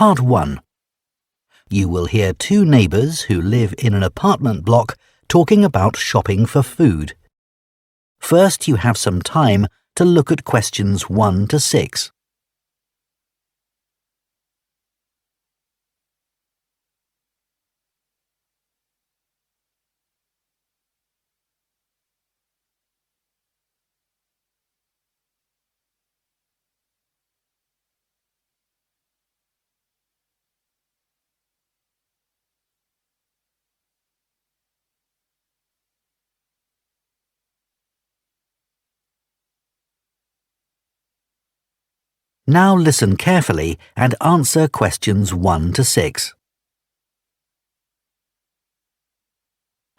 Part 1. You will hear two neighbours who live in an apartment block talking about shopping for food. First, you have some time to look at questions 1 to 6. Now listen carefully and answer questions 1 to 6.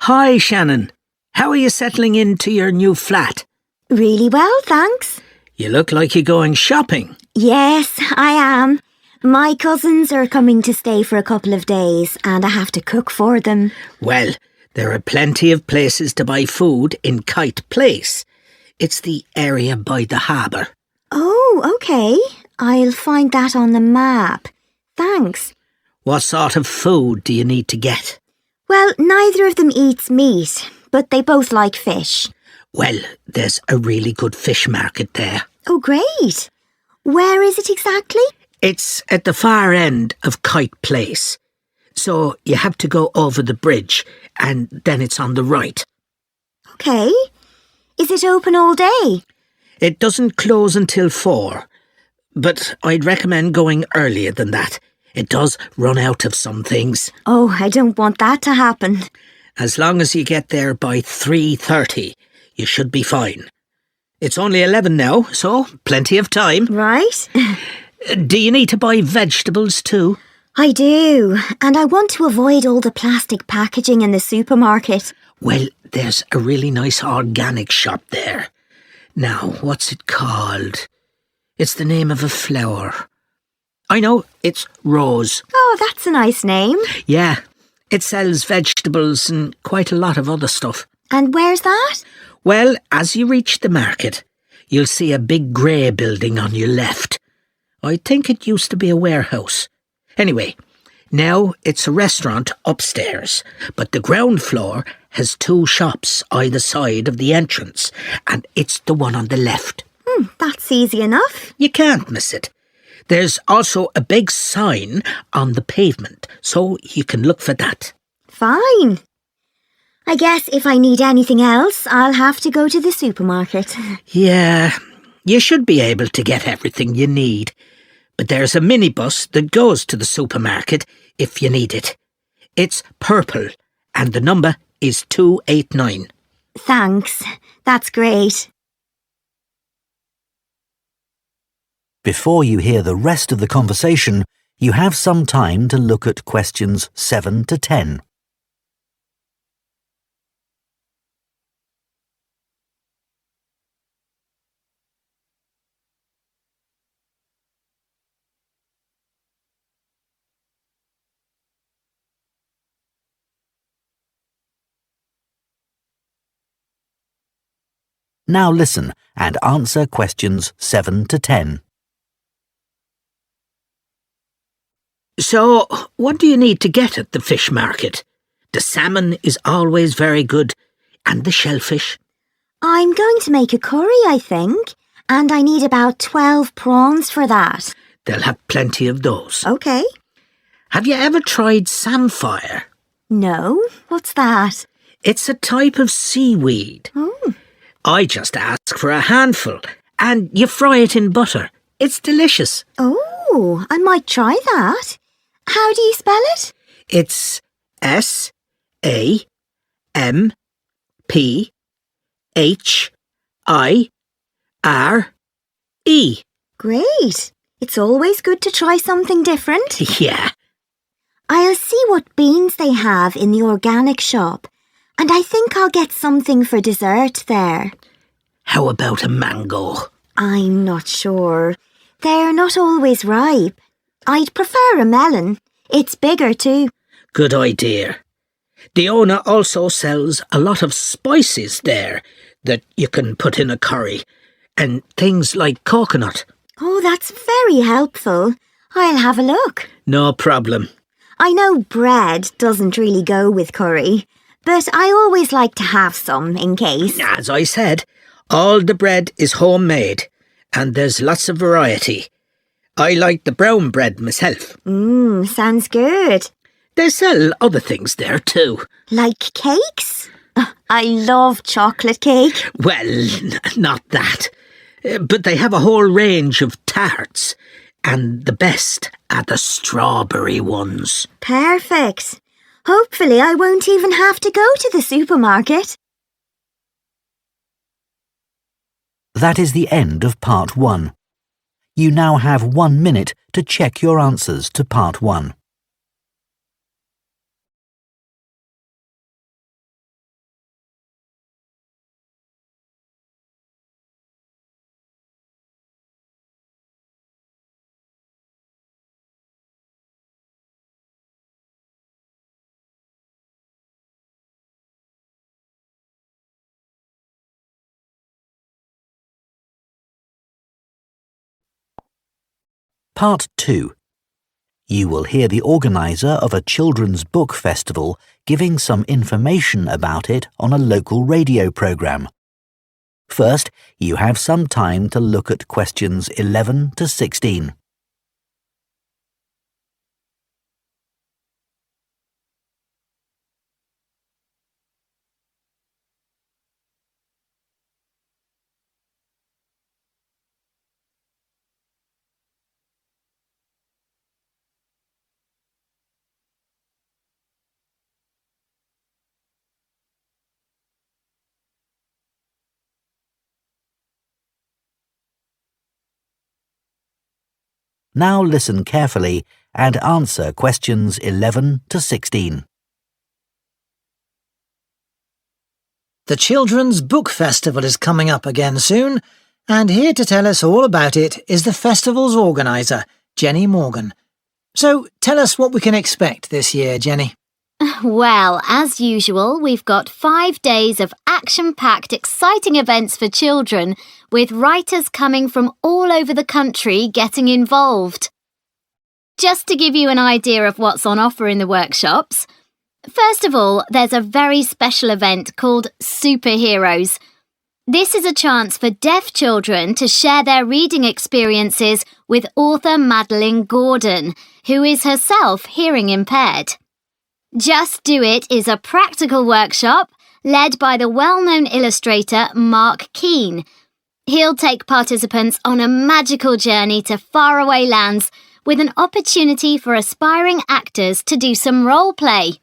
Hi, Shannon. How are you settling into your new flat? Really well, thanks. You look like you're going shopping. Yes, I am. My cousins are coming to stay for a couple of days and I have to cook for them. Well, there are plenty of places to buy food in Kite Place. It's the area by the harbour. Oh, OK. I'll find that on the map. Thanks. What sort of food do you need to get? Well, neither of them eats meat, but they both like fish. Well, there's a really good fish market there. Oh, great. Where is it exactly? It's at the far end of Kite Place. So you have to go over the bridge and then it's on the right. OK. Is it open all day? It doesn't close until 4, but I'd recommend going earlier than that. It does run out of some things. Oh, I don't want that to happen. As long as you get there by 3:30, you should be fine. It's only 11 now, so plenty of time. Right? Do you need to buy vegetables too? I do, and I want to avoid all the plastic packaging in the supermarket. Well, there's a really nice organic shop there. Now, what's it called? It's the name of a flower. I know, it's Rose. Oh, that's a nice name. Yeah, it sells vegetables and quite a lot of other stuff. And where's that? Well, as you reach the market, you'll see a big grey building on your left. I think it used to be a warehouse. Anyway, now it's a restaurant upstairs, but the ground floor has 2 shops either side of the entrance, and it's the one on the left. That's easy enough. You can't miss it. There's also a big sign on the pavement, so you can look for that. Fine. I guess if I need anything else, I'll have to go to the supermarket. Yeah, you should be able to get everything you need. But there's a minibus that goes to the supermarket if you need it. It's purple, and the number is 289. Thanks. That's great. Before you hear the rest of the conversation, you have some time to look at questions 7 to 10. Now listen and answer questions 7 to 10. So, what do you need to get at the fish market? The salmon is always very good, and the shellfish. I'm going to make a curry, I think, and I need about 12 prawns for that. They'll have plenty of those. OK. Have you ever tried samphire? No, what's that? It's a type of seaweed. Oh. I just ask for a handful, and you fry it in butter. It's delicious. Oh, I might try that. How do you spell it? It's SAMPHIRE. Great. It's always good to try something different. Yeah. I'll see what beans they have in the organic shop, and I think I'll get something for dessert there. How about a mango? I'm not sure. They're not always ripe. I'd prefer a melon. It's bigger too. Good idea. The owner also sells a lot of spices there that you can put in a curry, and things like coconut. Oh, that's very helpful. I'll have a look. No problem. I know bread doesn't really go with curry, but I always like to have some in case. As I said, all the bread is homemade, and there's lots of variety. I like the brown bread myself. Sounds good. They sell other things there too. Like cakes? I love chocolate cake. Well, not that. But they have a whole range of tarts, and the best are the strawberry ones. Perfect. Hopefully I won't even have to go to the supermarket. That is the end of Part 1. You now have 1 minute to check your answers to Part 1. Part 2. You will hear the organiser of a children's book festival giving some information about it on a local radio programme. First, you have some time to look at questions 11 to 16. Now listen carefully and answer questions 11 to 16. The Children's Book Festival is coming up again soon, and here to tell us all about it is the festival's organiser, Jenny Morgan. So tell us what we can expect this year, Jenny. Well, as usual, we've got 5 days of action-packed, exciting events for children, with writers coming from all over the country getting involved. Just to give you an idea of what's on offer in the workshops, first of all, there's a very special event called Superheroes. This is a chance for deaf children to share their reading experiences with author Madeline Gordon, who is herself hearing impaired. Just Do It is a practical workshop led by the well-known illustrator Mark Keane. He'll take participants on a magical journey to faraway lands with an opportunity for aspiring actors to do some role play.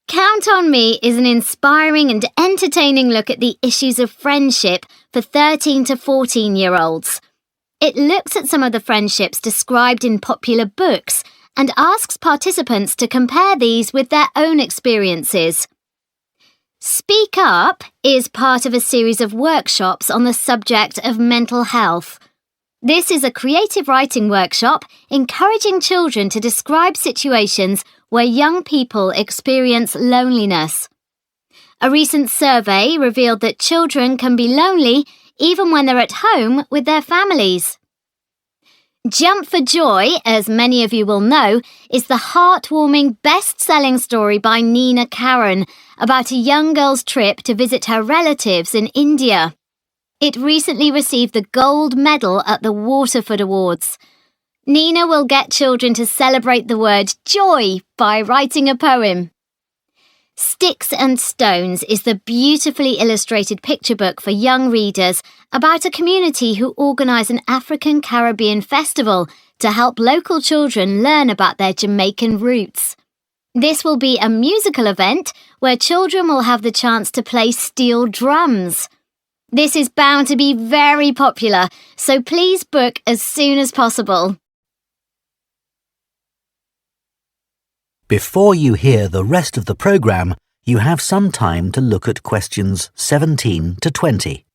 Count on Me is an inspiring and entertaining look at the issues of friendship for 13 to 14-year-olds. It looks at some of the friendships described in popular books and asks participants to compare these with their own experiences. Speak Up is part of a series of workshops on the subject of mental health. This is a creative writing workshop encouraging children to describe situations where young people experience loneliness. A recent survey revealed that children can be lonely even when they're at home with their families. Jump for Joy, as many of you will know, is the heartwarming best-selling story by Nina Karen about a young girl's trip to visit her relatives in India. It recently received the gold medal at the Waterford Awards. Nina will get children to celebrate the word joy by writing a poem. Sticks and Stones is the beautifully illustrated picture book for young readers about a community who organise an African Caribbean festival to help local children learn about their Jamaican roots. This will be a musical event where children will have the chance to play steel drums. This is bound to be very popular, so please book as soon as possible. Before you hear the rest of the programme, you have some time to look at questions 17 to 20.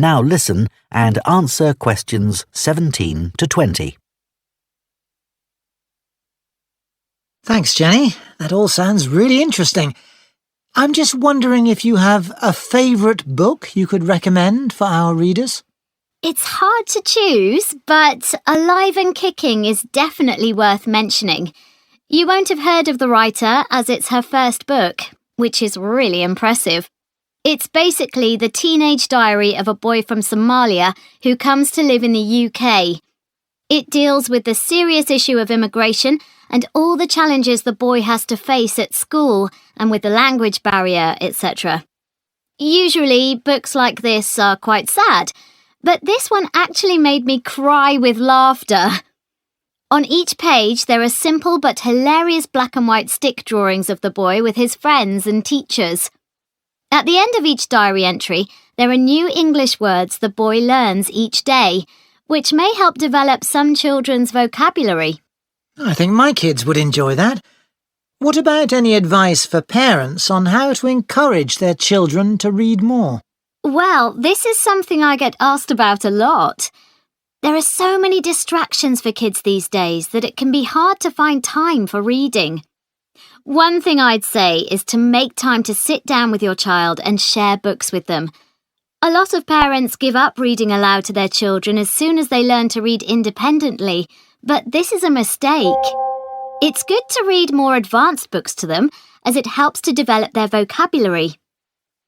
Now listen and answer questions 17 to 20. Thanks, Jenny. That all sounds really interesting. I'm just wondering if you have a favourite book you could recommend for our readers? It's hard to choose, but Alive and Kicking is definitely worth mentioning. You won't have heard of the writer as it's her first book, which is really impressive. It's basically the teenage diary of a boy from Somalia who comes to live in the UK. It deals with the serious issue of immigration and all the challenges the boy has to face at school and with the language barrier, etc. Usually, books like this are quite sad, but this one actually made me cry with laughter. On each page, there are simple but hilarious black and white stick drawings of the boy with his friends and teachers. At the end of each diary entry, there are new English words the boy learns each day, which may help develop some children's vocabulary. I think my kids would enjoy that. What about any advice for parents on how to encourage their children to read more? Well, this is something I get asked about a lot. There are so many distractions for kids these days that it can be hard to find time for reading. One thing I'd say is to make time to sit down with your child and share books with them. A lot of parents give up reading aloud to their children as soon as they learn to read independently, but this is a mistake. It's good to read more advanced books to them as it helps to develop their vocabulary.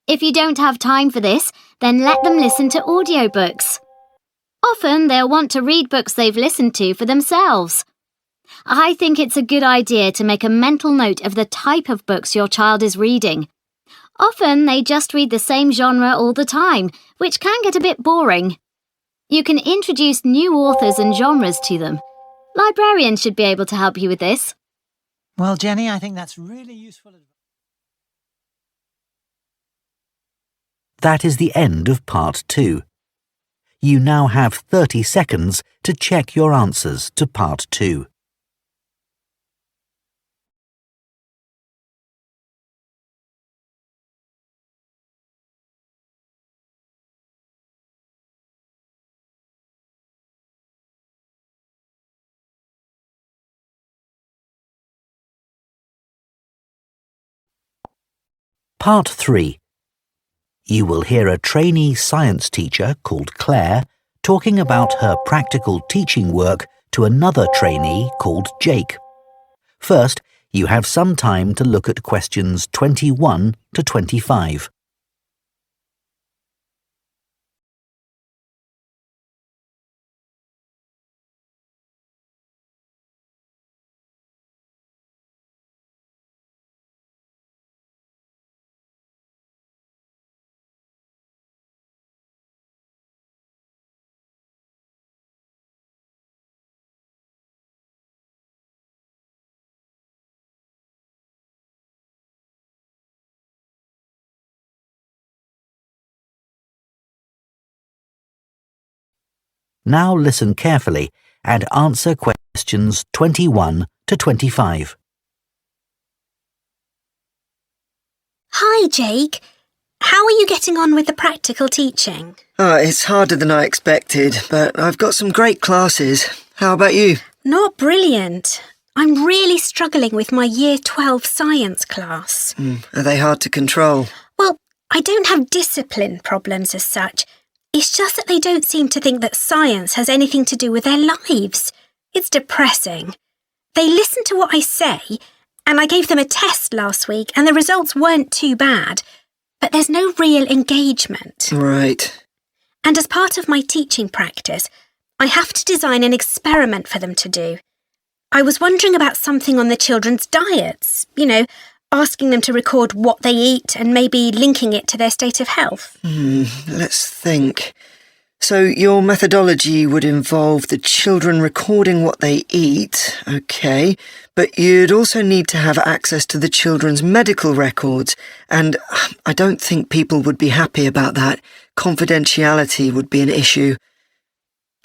If you don't have time for this, then let them listen to audiobooks. Often they'll want to read books they've listened to for themselves. I think it's a good idea to make a mental note of the type of books your child is reading. Often they just read the same genre all the time, which can get a bit boring. You can introduce new authors and genres to them. Librarians should be able to help you with this. Well, Jenny, I think that's really useful advice. That is the end of part 2. You now have 30 seconds to check your answers to part 2. Part 3. You will hear a trainee science teacher called Claire talking about her practical teaching work to another trainee called Jake. First, you have some time to look at questions 21 to 25. Now listen carefully and answer questions 21 to 25. Hi, Jake. How are you getting on with the practical teaching? It's harder than I expected, but I've got some great classes. How about you? Not brilliant. I'm really struggling with my Year 12 science class. Are they hard to control? Well, I don't have discipline problems as such. It's just that they don't seem to think that science has anything to do with their lives. It's depressing. They listen to what I say, and I gave them a test last week, and the results weren't too bad, but there's no real engagement. Right. And as part of my teaching practice, I have to design an experiment for them to do. I was wondering about something on the children's diets, asking them to record what they eat and maybe linking it to their state of health. Let's think. So your methodology would involve the children recording what they eat, okay, but you'd also need to have access to the children's medical records, and I don't think people would be happy about that. Confidentiality would be an issue.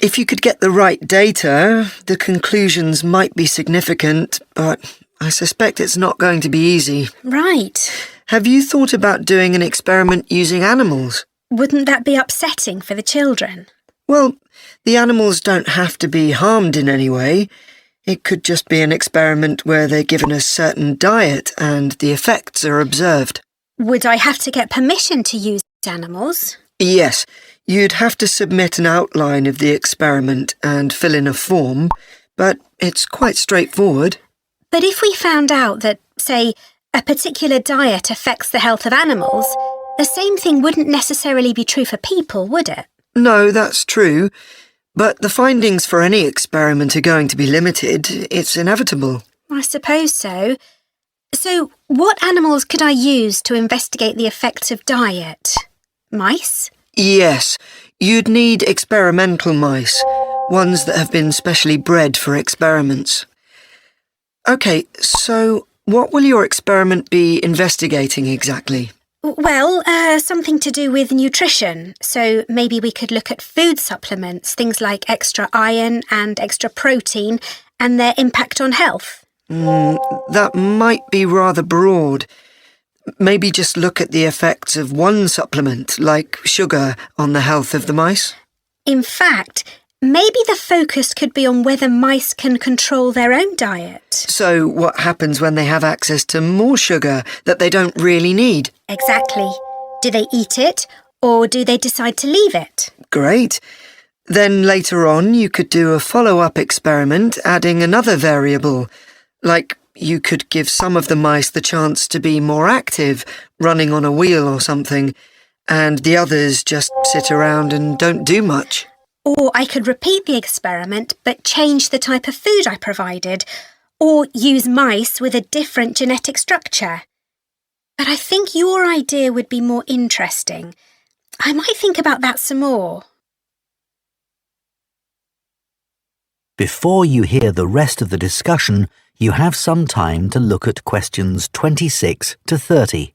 If you could get the right data, the conclusions might be significant, but I suspect it's not going to be easy. Right. Have you thought about doing an experiment using animals? Wouldn't that be upsetting for the children? Well, the animals don't have to be harmed in any way. It could just be an experiment where they're given a certain diet and the effects are observed. Would I have to get permission to use animals? Yes, you'd have to submit an outline of the experiment and fill in a form, but it's quite straightforward. But if we found out that, say, a particular diet affects the health of animals, the same thing wouldn't necessarily be true for people, would it? No, that's true. But the findings for any experiment are going to be limited. It's inevitable. I suppose so. So, what animals could I use to investigate the effects of diet? Mice? Yes, you'd need experimental mice, ones that have been specially bred for experiments. OK, so what will your experiment be investigating exactly? Well, something to do with nutrition. So maybe we could look at food supplements, things like extra iron and extra protein, and their impact on health. That might be rather broad. Maybe just look at the effects of one supplement, like sugar, on the health of the mice. In fact, maybe the focus could be on whether mice can control their own diet. So what happens when they have access to more sugar that they don't really need? Exactly. Do they eat it, or do they decide to leave it? Great. Then later on you could do a follow-up experiment adding another variable, like you could give some of the mice the chance to be more active, running on a wheel or something, and the others just sit around and don't do much. Or I could repeat the experiment but change the type of food I provided, or use mice with a different genetic structure. But I think your idea would be more interesting. I might think about that some more. Before you hear the rest of the discussion, you have some time to look at questions 26 to 30.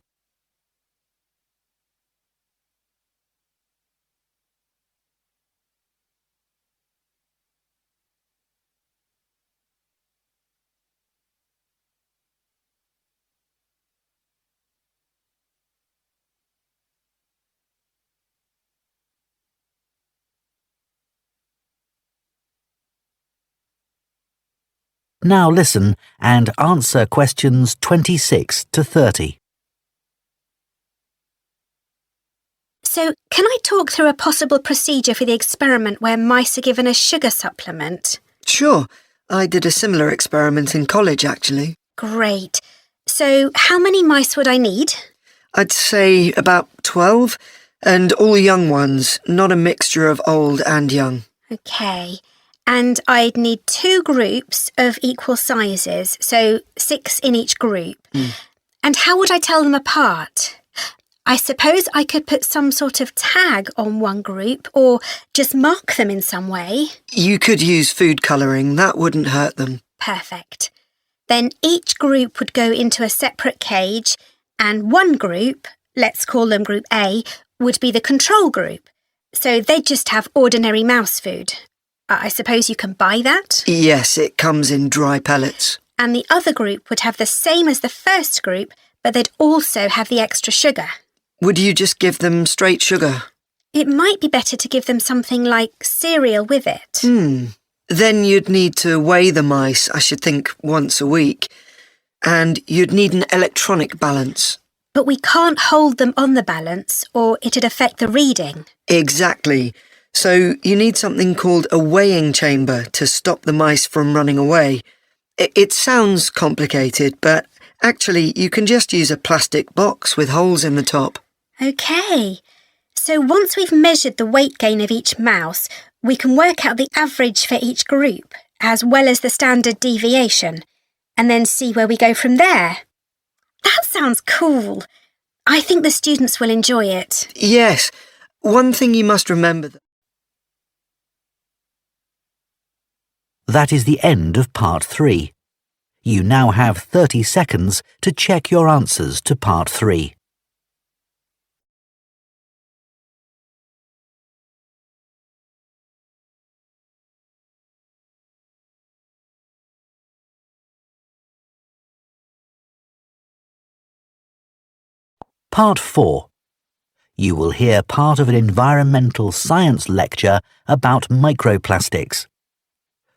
Now listen and answer questions 26 to 30. So, can I talk through a possible procedure for the experiment where mice are given a sugar supplement? Sure, I did a similar experiment in college, actually. Great. So, how many mice would I need? I'd say about 12, and all young ones, not a mixture of old and young. OK. And I'd need 2 groups of equal sizes, so 6 in each group. And how would I tell them apart? I suppose I could put some sort of tag on one group or just mark them in some way. You could use food colouring, that wouldn't hurt them. Perfect. Then each group would go into a separate cage, and one group, let's call them Group A, would be the control group. So they'd just have ordinary mouse food. I suppose you can buy that? Yes, it comes in dry pellets. And the other group would have the same as the first group, but they'd also have the extra sugar. Would you just give them straight sugar? It might be better to give them something like cereal with it. Then you'd need to weigh the mice, I should think, once a week. And you'd need an electronic balance. But we can't hold them on the balance, or it'd affect the reading. Exactly. So you need something called a weighing chamber to stop the mice from running away. It sounds complicated, but actually you can just use a plastic box with holes in the top. OK. So once we've measured the weight gain of each mouse, we can work out the average for each group, as well as the standard deviation, and then see where we go from there. That sounds cool. I think the students will enjoy it. Yes. One thing you must remember... That is the end of part 3. You now have 30 seconds to check your answers to part 3. Part 4. you will hear part of an environmental science lecture about microplastics.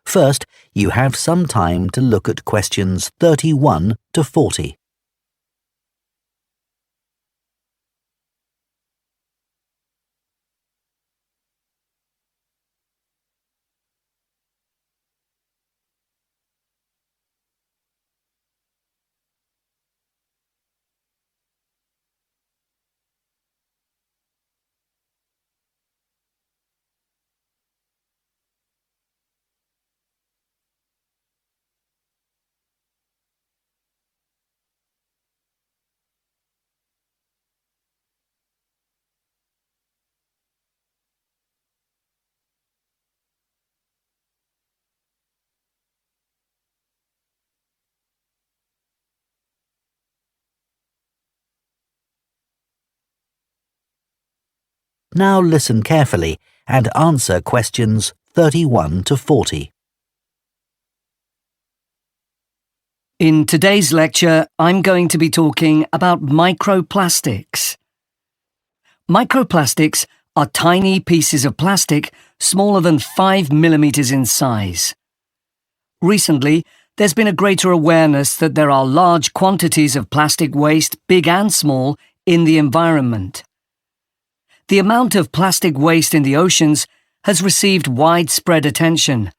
First, you have some time to look at questions 31 to 40. Now listen carefully and answer questions 31 to 40. In today's lecture, I'm going to be talking about microplastics. Microplastics are tiny pieces of plastic smaller than 5 millimeters in size. Recently, there's been a greater awareness that there are large quantities of plastic waste, big and small, in the environment. The amount of plastic waste in the oceans has received widespread attention,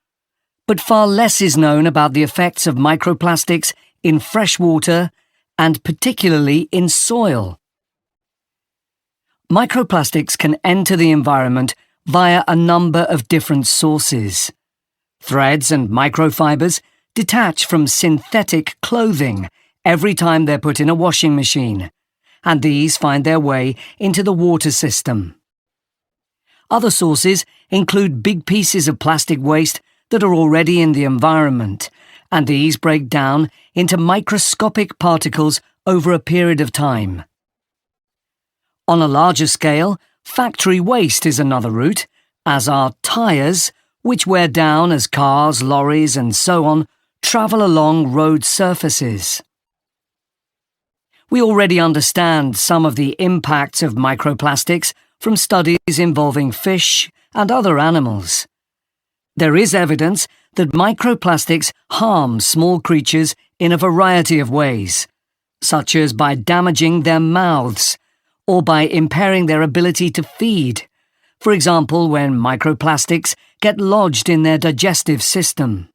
but far less is known about the effects of microplastics in fresh water and particularly in soil. Microplastics can enter the environment via a number of different sources. Threads and microfibers detach from synthetic clothing every time they're put in a washing machine, and these find their way into the water system. Other sources include big pieces of plastic waste that are already in the environment, and these break down into microscopic particles over a period of time. On a larger scale, factory waste is another route, as are tyres, which wear down as cars, lorries and so on travel along road surfaces. We already understand some of the impacts of microplastics from studies involving fish and other animals. There is evidence that microplastics harm small creatures in a variety of ways, such as by damaging their mouths or by impairing their ability to feed, for example when microplastics get lodged in their digestive system.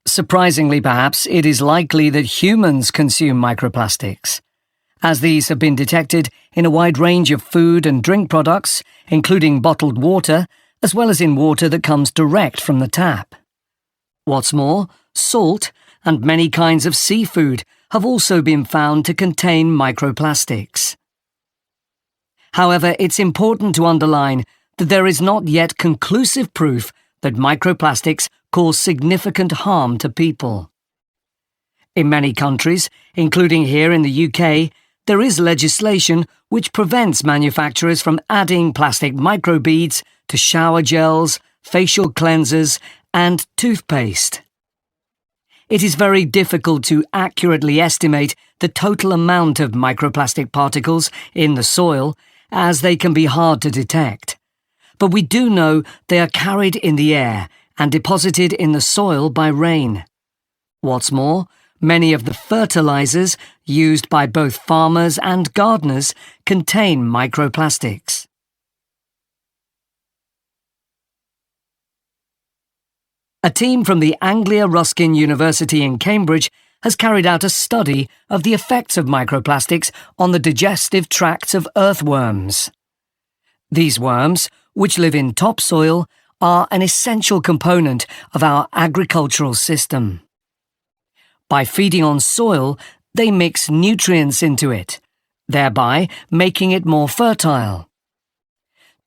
Surprisingly, perhaps, it is likely that humans consume microplastics, as these have been detected in a wide range of food and drink products, including bottled water, as well as in water that comes direct from the tap. What's more, salt and many kinds of seafood have also been found to contain microplastics. However, it's important to underline that there is not yet conclusive proof that microplastics cause significant harm to people. In many countries, including here in the UK, there is legislation which prevents manufacturers from adding plastic microbeads to shower gels, facial cleansers, and toothpaste. It is very difficult to accurately estimate the total amount of microplastic particles in the soil, as they can be hard to detect. But we do know they are carried in the air and deposited in the soil by rain. What's more, many of the fertilizers used by both farmers and gardeners contain microplastics. A team from the Anglia Ruskin University in Cambridge has carried out a study of the effects of microplastics on the digestive tracts of earthworms. These worms, which live in topsoil, are an essential component of our agricultural system. By feeding on soil, they mix nutrients into it, thereby making it more fertile.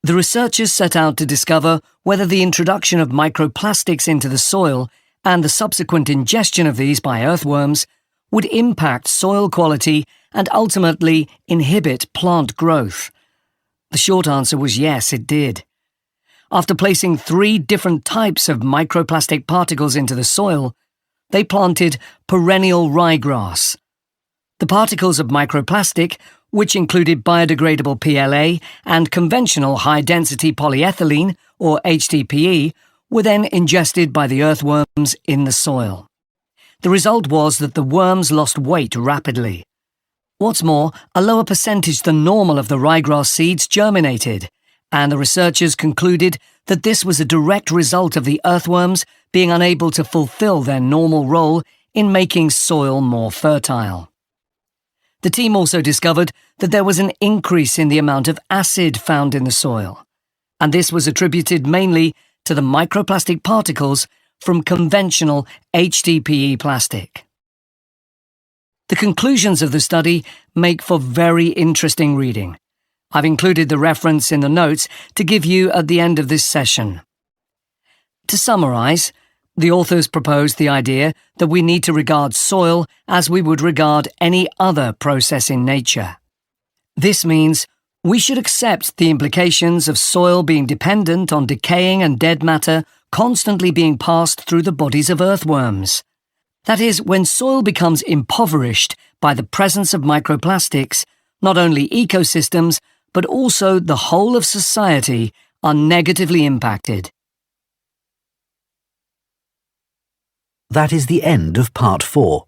The researchers set out to discover whether the introduction of microplastics into the soil and the subsequent ingestion of these by earthworms would impact soil quality and ultimately inhibit plant growth. The short answer was yes, it did. After placing 3 different types of microplastic particles into the soil, they planted perennial ryegrass. The particles of microplastic which included biodegradable PLA and conventional high-density polyethylene, or HDPE, were then ingested by the earthworms in the soil. The result was that the worms lost weight rapidly. What's more, a lower percentage than normal of the ryegrass seeds germinated, and the researchers concluded that this was a direct result of the earthworms being unable to fulfill their normal role in making soil more fertile. The team also discovered that there was an increase in the amount of acid found in the soil, and this was attributed mainly to the microplastic particles from conventional HDPE plastic. The conclusions of the study make for very interesting reading. I've included the reference in the notes to give you at the end of this session. To summarise, the authors proposed the idea that we need to regard soil as we would regard any other process in nature. This means we should accept the implications of soil being dependent on decaying and dead matter constantly being passed through the bodies of earthworms. That is, when soil becomes impoverished by the presence of microplastics, not only ecosystems, but also the whole of society are negatively impacted. That is the end of Part 4.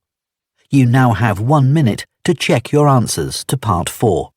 You now have 1 minute to check your answers to Part 4.